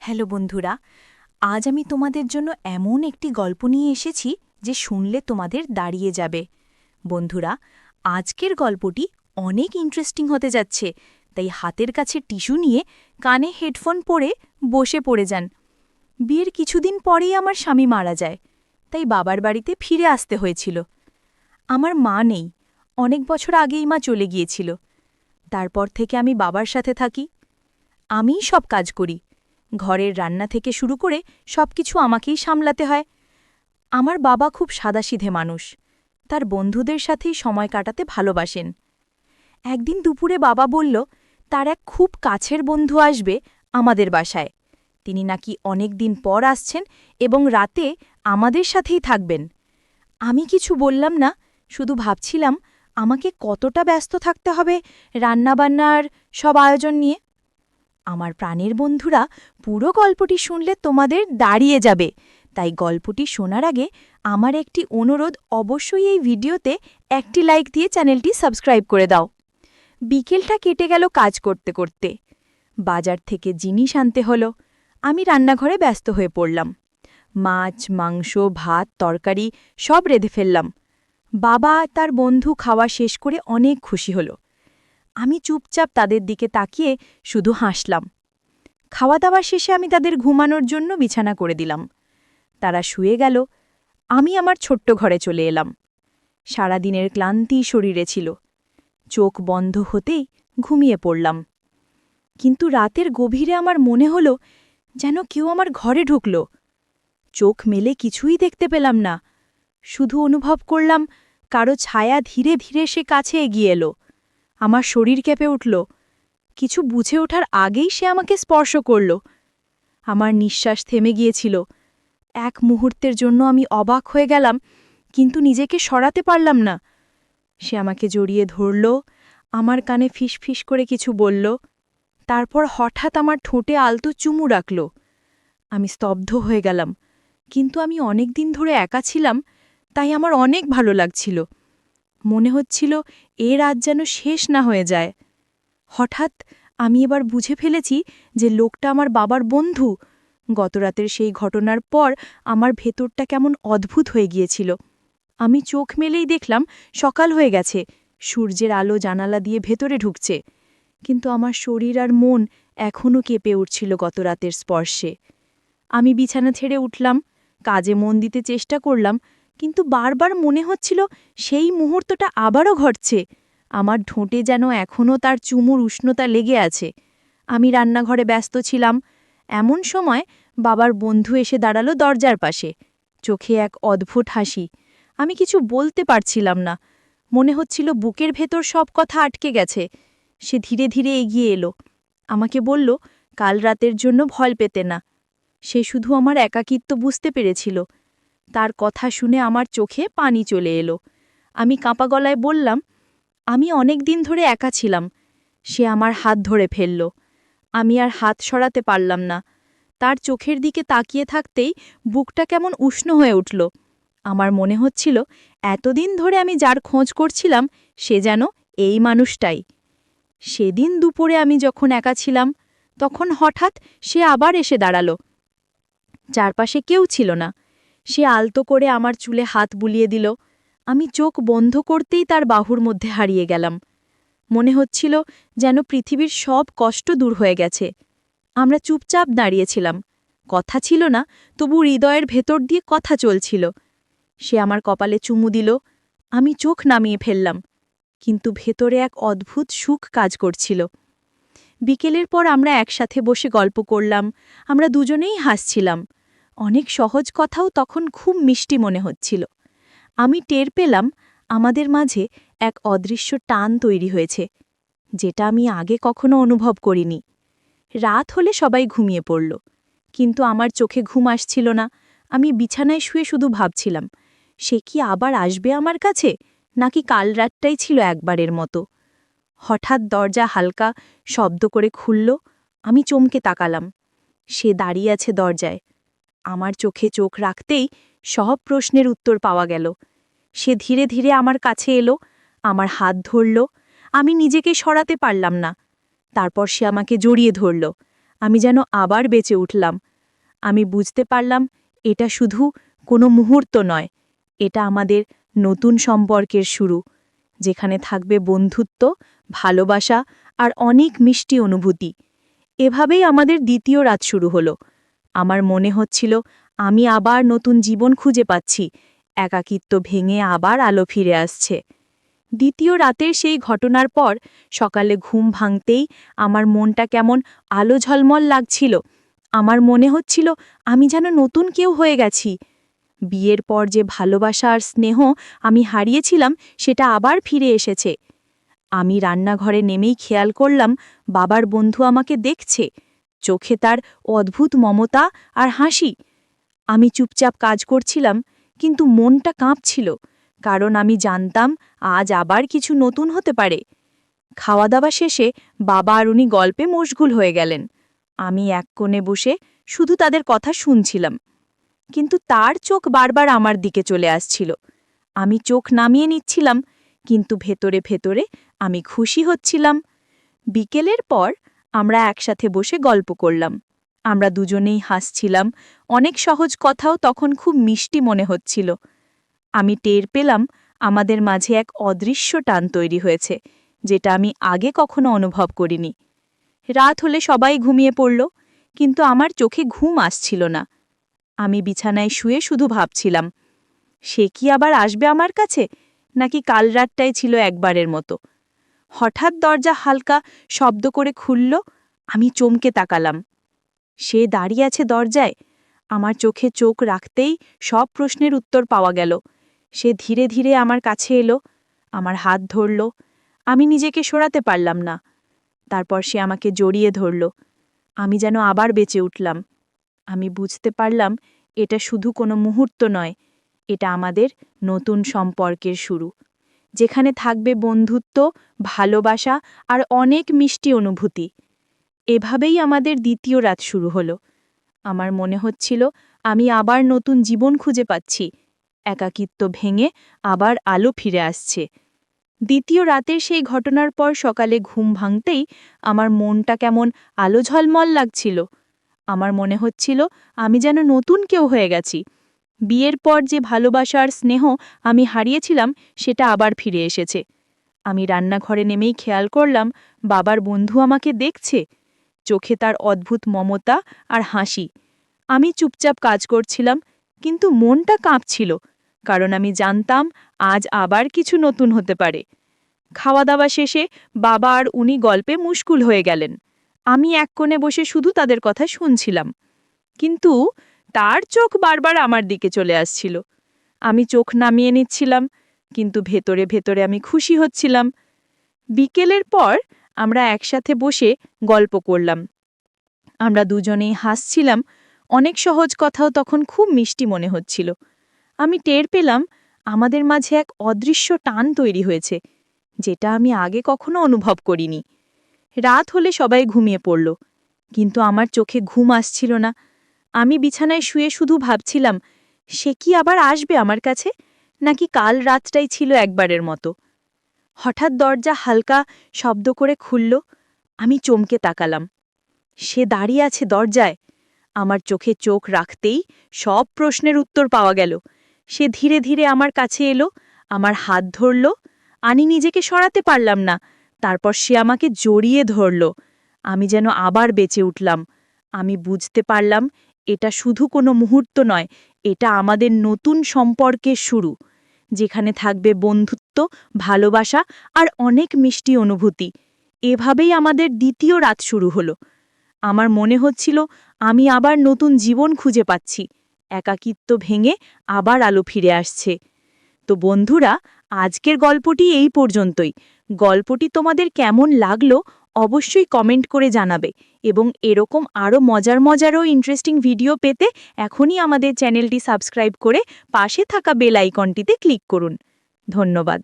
Hello বন্ধুরা, আজ আমি তোমাদের জন্য এমন একটি গল্প নিয়ে এসেছি যে শুনলে তোমাদের দাঁড়িয়ে যাবে। বন্ধুরা, আজকের গল্পটি অনেক ইন্টারেস্টিং হতে যাচ্ছে, তাই হাতের কাছে টিস্যু নিয়ে কানে হেডফোন পরে বসে পড়ে যান। বিয়ের কিছুদিন পরেই আমার স্বামী মারা যায়, তাই বাবার বাড়িতে ফিরে আসতে হয়েছিল। আমার মা নেই, অনেক বছর আগেই মা চলে গিয়েছিল। তারপর থেকে আমি বাবার সাথে থাকি। আমিই সব কাজ করি, ঘরের রান্না থেকে শুরু করে সবকিছু আমাকেই সামলাতে হয়। আমার বাবা খুব সাদাসিধে মানুষ, তার বন্ধুদের সাথেই সময় কাটাতে ভালোবাসেন। একদিন দুপুরে বাবা বলল তার এক খুব কাছের বন্ধু আসবে আমাদের বাসায়। তিনি নাকি অনেক দিন পর আসছেন এবং রাতে আমাদের সাথেই থাকবেন। আমি কিছু বললাম না, শুধু ভাবছিলাম আমাকে কতটা ব্যস্ত থাকতে হবে রান্নাবান্নার সব আয়োজন নিয়ে। আমার প্রাণের বন্ধুরা, পুরো গল্পটি শুনলে তোমাদের দাঁড়িয়ে যাবে, তাই গল্পটি শোনার আগে আমার একটি অনুরোধ, অবশ্যই এই ভিডিওতে একটি লাইক দিয়ে চ্যানেলটি সাবস্ক্রাইব করে দাও। বিকেলটা কেটে গেল কাজ করতে করতে। বাজার থেকে জিনিস আনতে হলো। আমি রান্নাঘরে ব্যস্ত হয়ে পড়লাম। মাছ, মাংস, ভাত, তরকারি সব রেঁধে ফেললাম। বাবা তার বন্ধু খাওয়া শেষ করে অনেক খুশি হল। আমি চুপচাপ তাদের দিকে তাকিয়ে শুধু হাসলাম। খাওয়া দাওয়া শেষে আমি তাদের ঘুমানোর জন্য বিছানা করে দিলাম। তারা শুয়ে গেল, আমি আমার ছোট্ট ঘরে চলে এলাম। সারাদিনের ক্লান্তি শরীরে ছিল। চোখ বন্ধ হতেই ঘুমিয়ে পড়লাম। কিন্তু রাতের গভীরে আমার মনে হল যেন কেউ আমার ঘরে ঢুকল। চোখ মেলে কিছুই দেখতে পেলাম না, শুধু অনুভব করলাম কারো ছায়া ধীরে ধীরে সে কাছে এগিয়ে এলো। আমার শরীর কেঁপে উঠল। কিছু বুঝে ওঠার আগেই সে আমাকে স্পর্শ করল। আমার নিঃশ্বাস থেমে গিয়েছিল। এক মুহূর্তের জন্য আমি অবাক হয়ে গেলাম, কিন্তু নিজেকে সরাতে পারলাম না। সে আমাকে জড়িয়ে ধরল, আমার কানে ফিসফিস করে কিছু বলল, তারপর হঠাৎ আমার ঠোঁটে আলতো চুমু রাখল। আমি স্তব্ধ হয়ে গেলাম, কিন্তু আমি অনেক দিন ধরে একা ছিলাম, তাই আমার অনেক ভালো লাগছিল। মনে হচ্ছিল এ রাত যেন শেষ না হয়ে যায়। হঠাৎ আমি এবার বুঝে ফেলেছি যে লোকটা আমার বাবার বন্ধু। গতরাতের সেই ঘটনার পর আমার ভেতরটা কেমন অদ্ভুত হয়ে গিয়েছিল। আমি চোখ মেলেই দেখলাম সকাল হয়ে গেছে, সূর্যের আলো জানালা দিয়ে ভেতরে ঢুকছে। কিন্তু আমার শরীর আর মন এখনও কেঁপে উঠছিল গতরাতের স্পর্শে। আমি বিছানা ছেড়ে উঠলাম, কাজে মন দিতে চেষ্টা করলাম, কিন্তু বারবার মনে হচ্ছিল সেই মুহূর্তটা আবারও ঘটছে। আমার ঠোঁটে যেন এখনও তার চুমুর উষ্ণতা লেগে আছে। আমি রান্নাঘরে ব্যস্ত ছিলাম। এমন সময় বাবার বন্ধু এসে দাঁড়ালো দরজার পাশে, চোখে এক অদ্ভুত হাসি। আমি কিছু বলতে পারছিলাম না, মনে হচ্ছিল বুকের ভেতর সব কথা আটকে গেছে। সে ধীরে ধীরে এগিয়ে এলো, আমাকে বলল কাল রাতের জন্য ভয় পেতে না। সে শুধু আমার একাকিত্ব বুঝতে পেরেছিল। তার কথা শুনে আমার চোখে পানি চলে এলো। আমি কাঁপা গলায় বললাম, আমি অনেক দিন ধরে একা ছিলাম। সে আমার হাত ধরে ফেলল। আমি আর হাত সরাতে পারলাম না। তার চোখের দিকে তাকিয়ে থাকতেই বুকটা কেমন উষ্ণ হয়ে উঠল। আমার মনে হচ্ছিল এতদিন ধরে আমি যার খোঁজ করছিলাম সে যেন এই মানুষটাই। সেদিন দুপুরে আমি যখন একা ছিলাম, তখন হঠাৎ সে আবার এসে দাঁড়াল। চারপাশে কেউ ছিল না। সে আলতো করে আমার চুলে হাত বুলিয়ে দিল। আমি চোখ বন্ধ করতেই তার বাহুর মধ্যে হারিয়ে গেলাম। মনে হচ্ছিল যেন পৃথিবীর সব কষ্ট দূর হয়ে গেছে। আমরা চুপচাপ দাঁড়িয়েছিলাম, কথা ছিল না, তবু হৃদয়ের ভেতর দিয়ে কথা চলছিল। সে আমার কপালে চুমু দিল। আমি চোখ নামিয়ে ফেললাম, কিন্তু ভেতরে এক অদ্ভুত সুখ কাজ করছিল। বিকেলের পর আমরা একসাথে বসে গল্প করলাম। আমরা দুজনেই হাসছিলাম। অনেক সহজ কথাও তখন খুব মিষ্টি মনে হচ্ছিল। আমি টের পেলাম আমাদের মাঝে এক অদৃশ্য টান তৈরি হয়েছে, যেটা আমি আগে কখনো অনুভব করিনি। রাত হলে সবাই ঘুমিয়ে পড়ল, কিন্তু আমার চোখে ঘুম আসছিল না। আমি বিছানায় শুয়ে শুধু ভাবছিলাম, সে কি আবার আসবে আমার কাছে, নাকি কাল রাতটাই ছিল একবারের মতো। হঠাৎ দরজা হালকা শব্দ করে খুলল। আমি চমকে তাকালাম। সে দাঁড়িয়ে আছে দরজায়। আমার চোখে চোখ রাখতেই সব প্রশ্নের উত্তর পাওয়া গেল। সে ধীরে ধীরে আমার কাছে এলো, আমার হাত ধরল। আমি নিজেকে সরাতে পারলাম না। তারপর সে আমাকে জড়িয়ে ধরল। আমি যেন আবার বেঁচে উঠলাম। আমি বুঝতে পারলাম এটা শুধু কোনো মুহূর্ত নয়, এটা আমাদের নতুন সম্পর্কের শুরু, যেখানে থাকবে বন্ধুত্ব, ভালোবাসা আর অনেক মিষ্টি অনুভূতি। এভাবেই আমাদের দ্বিতীয় রাত শুরু হলো। আমার মনে হচ্ছিল আমি আবার নতুন জীবন খুঁজে পাচ্ছি, একাকিত্ব ভেঙে আবার আলো ফিরে আসছে। দ্বিতীয় রাতের সেই ঘটনার পর সকালে ঘুম ভাঙতেই আমার মনটা কেমন আলো ঝলমল লাগছিল। আমার মনে হচ্ছিল আমি যেন নতুন কেউ হয়ে গেছি। বিয়ের পর যে ভালোবাসা আর স্নেহ আমি হারিয়েছিলাম সেটা আবার ফিরে এসেছে। আমি রান্নাঘরে নেমেই খেয়াল করলাম বাবার বন্ধু আমাকে দেখছে, চোখে তার অদ্ভুত মমতা আর হাসি। আমি চুপচাপ কাজ করছিলাম, কিন্তু মনটা কাঁপছিল, কারণ আমি জানতাম আজ আবার কিছু নতুন হতে পারে। খাওয়া দাওয়া শেষে বাবা আর উনি গল্পে মশগুল হয়ে গেলেন। আমি এক কোণে বসে শুধু তাদের কথা শুনছিলাম, কিন্তু তার চোখ বারবার আমার দিকে চলে আসছিল। আমি চোখ নামিয়ে নিচ্ছিলাম, কিন্তু ভেতরে ভেতরে আমি খুশি হচ্ছিলাম। বিকেলের পর আমরা একসাথে বসে গল্প করলাম। আমরা দুজনেই হাসছিলাম, অনেক সহজ কথাও তখন খুব মিষ্টি মনে হচ্ছিল। আমি টের পেলাম আমাদের মাঝে এক অদৃশ্য টান তৈরি হয়েছে, যেটা আমি আগে কখনো অনুভব করিনি। রাত হলে সবাই ঘুমিয়ে পড়ল, কিন্তু আমার চোখে ঘুম আসছিল না। আমি বিছানায় শুয়ে শুধু ভাবছিলাম, সে কি আবার আসবে আমার কাছে, নাকি কাল রাতটাই ছিল একবারের মতো। হঠাৎ দরজা হালকা শব্দ করে খুলল। আমি চমকে তাকালাম। সে দাঁড়িয়ে আছে দরজায়। আমার চোখে চোখ রাখতেই সব প্রশ্নের উত্তর পাওয়া গেল। সে ধীরে ধীরে আমার কাছে এলো, আমার হাত ধরল। আমি নিজেকে সরাতে পারলাম না। তারপর সে আমাকে জড়িয়ে ধরল। আমি যেন আবার বেঁচে উঠলাম। আমি বুঝতে পারলাম এটা শুধু কোনো মুহূর্ত নয়, এটা আমাদের নতুন সম্পর্কের শুরু, যেখানে থাকবে বন্ধুত্ব, ভালোবাসা আর অনেক মিষ্টি অনুভূতি। এভাবেই আমাদের দ্বিতীয় রাত শুরু হলো। আমার মনে হচ্ছিল আমি আবার নতুন জীবন খুঁজে পাচ্ছি, একাকিত্ব ভেঙে আবার আলো ফিরে আসছে। দ্বিতীয় রাতের সেই ঘটনার পর সকালে ঘুম ভাঙতেই আমার মনটা কেমন আলো ঝলমল লাগছিল। আমার মনে হচ্ছিল আমি যেন নতুন কেউ হয়ে গেছি। বিয়ের পর যে ভালোবাসা আর স্নেহ আমি হারিয়েছিলাম সেটা আবার ফিরে এসেছে। আমি রান্নাঘরে নেমেই খেয়াল করলাম বাবার বন্ধু আমাকে দেখছে, চোখে তার অদ্ভুত মমতা আর হাসি। আমি চুপচাপ কাজ করছিলাম, কিন্তু মনটা কাঁপছিল, কারণ আমি জানতাম আজ আবার কিছু নতুন হতে পারে। খাওয়া দাওয়া শেষে বাবা আর উনি গল্পে মুশকুল হয়ে গেলেন। আমি এক কোণে বসে শুধু তাদের কথা শুনছিলাম, কিন্তু তার চোখ বারবার আমার দিকে চলে আসছিল। আমি চোখ নামিয়ে নিচ্ছিলাম, কিন্তু ভেতরে ভেতরে আমি খুশি হচ্ছিলাম। বিকেলের পর আমরা একসাথে বসে গল্প করলাম। আমরা দুজনেই হাসছিলাম, অনেক সহজ কথাও তখন খুব মিষ্টি মনে হচ্ছিল। আমি টের পেলাম আমাদের মাঝে এক অদৃশ্য টান তৈরি হয়েছে, যেটা আমি আগে কখনো অনুভব করিনি। রাত হলে সবাই ঘুমিয়ে পড়ল, কিন্তু আমার চোখে ঘুম আসছিল না। আমি বিছানায় শুয়ে শুধু ভাবছিলাম, সে কি আবার আসবে আমার কাছে, নাকি কাল রাতটাই ছিল একবারের মতো। হঠাৎ দরজা হালকা শব্দ করে খুলল। আমি চমকে তাকালাম। সে দাঁড়িয়ে আছে দরজায়। আমার চোখে চোখ রাখতেই সব প্রশ্নের উত্তর পাওয়া গেল। সে ধীরে ধীরে আমার কাছে এলো, আমার হাত ধরল। আমি নিজেকে সরাতে পারলাম না। তারপর সে আমাকে জড়িয়ে ধরল। আমি যেন আবার বেঁচে উঠলাম। আমি বুঝতে পারলাম এটা শুধু কোনো মুহূর্ত নয়, এটা আমাদের নতুন সম্পর্কের শুরু, যেখানে থাকবে বন্ধুত্ব, ভালোবাসা আর অনেক মিষ্টি অনুভূতি। এভাবেই আমাদের দ্বিতীয় রাত শুরু হলো। আমার মনে হচ্ছিল আমি আবার নতুন জীবন খুঁজে পাচ্ছি, একাকিত্ব ভেঙে আবার আলো ফিরে আসছে। তো বন্ধুরা, আজকের গল্পটি এই পর্যন্তই। গল্পটি তোমাদের কেমন লাগলো অবশ্যই কমেন্ট করে জানাবে, এবং এরকম আরও মজার ও ইন্টারেস্টিং ভিডিও পেতে এখনই আমাদের চ্যানেলটি সাবস্ক্রাইব করে পাশে থাকা বেল আইকনটিতে ক্লিক করুন। ধন্যবাদ।